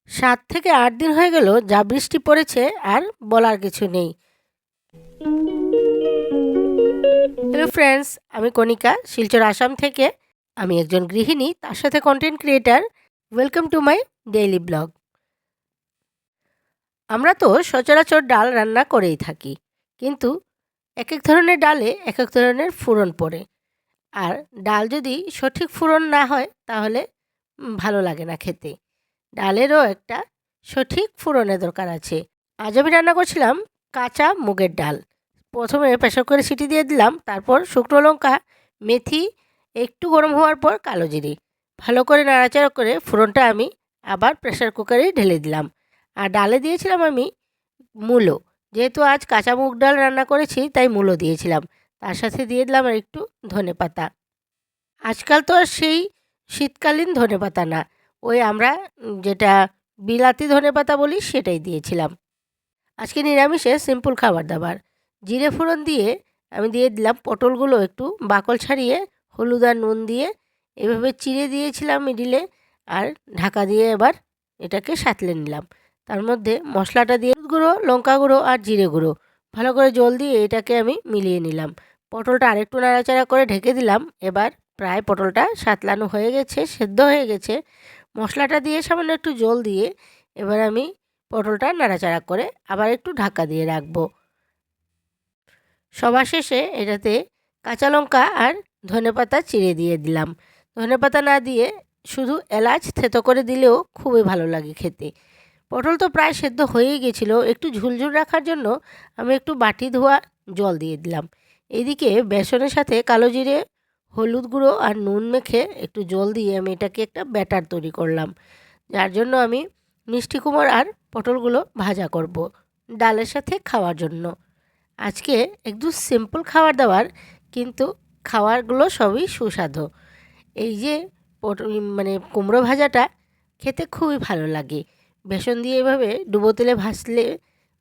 ৭ থেকে ৮ দিন হয়ে গেল যা বৃষ্টি পড়েছে আর বলার কিছু নেই। হ্যালো ফ্রেন্ডস, আমি কণিকা, শিলচর আসাম থেকে। আমি একজন গৃহিণী, তার সাথে content creator. Welcome to my daily blog. আমরা তো সচরাচর ডাল রান্না করেই থাকি, কিন্তু এক এক ধরনের ডালে এক এক ধরনের ফোড়ন পড়ে। আর ডাল যদি সঠিক ফোড়ন না হয় তাহলে ভালো লাগে না খেতে। ডালেরও একটা সঠিক ফোড়নের দরকার আছে। আজ আমি রান্না করছিলাম কাঁচা মুগের ডাল। প্রথমে প্রেসার কুকারে সিটি দিয়ে দিলাম, তারপর শুকনো লঙ্কা, মেথি, একটু গরম হওয়ার পর কালো জিরে ভালো করে নাড়াচাড়া করে ফোড়নটা আমি আবার প্রেসার কুকারেই ঢেলে দিলাম। আর ডালে দিয়েছিলাম আমি মূলো। যেহেতু আজ কাঁচা মুগ ডাল রান্না করেছি তাই মূলো দিয়েছিলাম। তার সাথে দিয়ে দিলাম আর একটু ধনেপাতা। আজকাল তো আর সেই শীতকালীন ধনেপাতা না, ওই আমরা যেটা বিলাতি ধনেপাতা বলি সেটাই দিয়েছিলাম। আজকে নিরামিষে সিম্পল খাবার দাবার। জিরে ফোড়ন দিয়ে আমি দিয়ে দিলাম পটলগুলো একটু বাকল ছাড়িয়ে হলুদ আর নুন দিয়ে এভাবে চিড়ে দিয়েছিলাম মিডিলে, আর ঢাকা দিয়ে এবার এটাকে সাঁতলে নিলাম। তার মধ্যে মশলাটা দিয়ে হলুদ গুঁড়ো, লঙ্কা গুঁড়ো আর জিরে গুঁড়ো ভালো করে জল দিয়ে এটাকে আমি মিলিয়ে নিলাম। পটলটা আরেকটু নাড়াচাড়া করে ঢেকে দিলাম। এবার প্রায় পটলটা সাঁতলানো হয়ে গেছে, সেদ্ধ হয়ে গেছে। মশলাটা দিয়ে সামান্য একটু জল দিয়ে এবার আমি পটলটা নাড়াচাড়া করে আবার একটু ঢাকা দিয়ে রাখবো। সবার শেষে এটাতে কাঁচা লঙ্কা আর ধনেপাতা চিড়ে দিয়ে দিলাম। ধনেপাতা না দিয়ে শুধু এলাচ থেতো করে দিলেও খুবই ভালো লাগে খেতে। পটল তো প্রায় সেদ্ধ হয়েই গেছিলো, একটু ঝুলঝুল রাখার জন্য আমি একটু বাটি ধোয়া জল দিয়ে দিলাম। এদিকে বেসনের সাথে কালো জিরে, হলুদ গুঁড়ো আর নুন মেখে একটু জল দিয়ে আমি এটাকে একটা ব্যাটার তৈরি করলাম, যার জন্য আমি মিষ্টি কুমড় আর পটলগুলো ভাজা করব ডালের সাথে খাওয়ার জন্য। আজকে একটু সিম্পল খাবার দাবার, কিন্তু খাবারগুলো সবই সুস্বাদু। এই যে কুমড়ো ভাজাটা খেতে খুবই ভালো লাগে। বেসন দিয়ে এভাবে ডুবো তেলে ভাজলে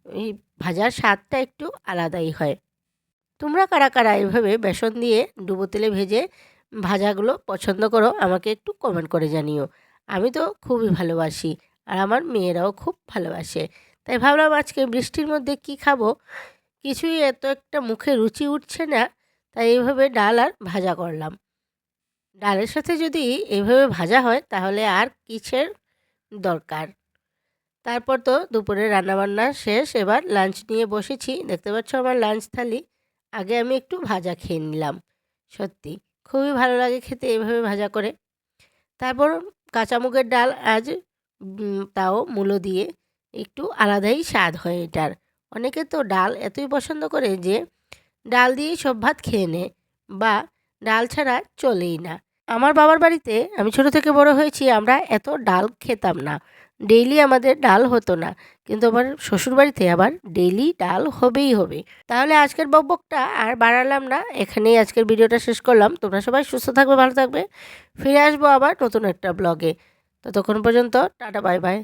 এই ভাজার স্বাদটা একটু আলাদাই হয়। তোমরা কারা কারা এভাবে বেসন দিয়ে ডুবো তেলে ভেজে ভাজাগুলো পছন্দ করো আমাকে একটু কমেন্ট করে জানিও। আমি তো খুবই ভালোবাসি, আর আমার মেয়েরাও খুব ভালোবাসে। তাই ভাবলাম আজকে বৃষ্টির মধ্যে কি খাবো, কিছুই এত একটা মুখে রুচি উঠছে না, তাই এইভাবে ডাল আর ভাজা করলাম। ডালের সাথে যদি এইভাবে ভাজা হয় তাহলে আর কিসের দরকার। তারপর তো দুপুরে রান্নাবান্না শেষ, এবার লাঞ্চ নিয়ে বসেছি। দেখতে পাচ্ছ আমার লাঞ্চ থালি। আগে আমি একটু ভাজা খেয়ে নিলাম। সত্যি খুবই ভালো লাগে খেতে এভাবে ভাজা করে। তারপর কাঁচা মুগের ডাল আজ তাও মূলো দিয়ে একটু আলাদাই স্বাদ হয় এটার। অনেকে তো ডাল এতই পছন্দ করে যে ডাল দিয়েই সব ভাত খেয়ে নেয়, বা ডাল ছাড়া চলেই না। আমার বাবার বাড়িতে আমি ছোট থেকে বড় হয়েছি, আমরা এত ডাল খেতাম না। ডেইলি আমাদের ডাল হতো না, কিন্তু আমার শ্বশুরবাড়িতে আবার ডেইলি ডাল হবেই হবে। তাহলে আজকের বকবকটা আর বাড়ালাম না, এখানেই আজকের ভিডিওটা শেষ করলাম। তোমরা সবাই সুস্থ থাকবে, ভালো থাকবে। ফিরে আসবো আবার নতুন একটা ব্লগে। ততক্ষণ পর্যন্ত টাটা, বাই বাই।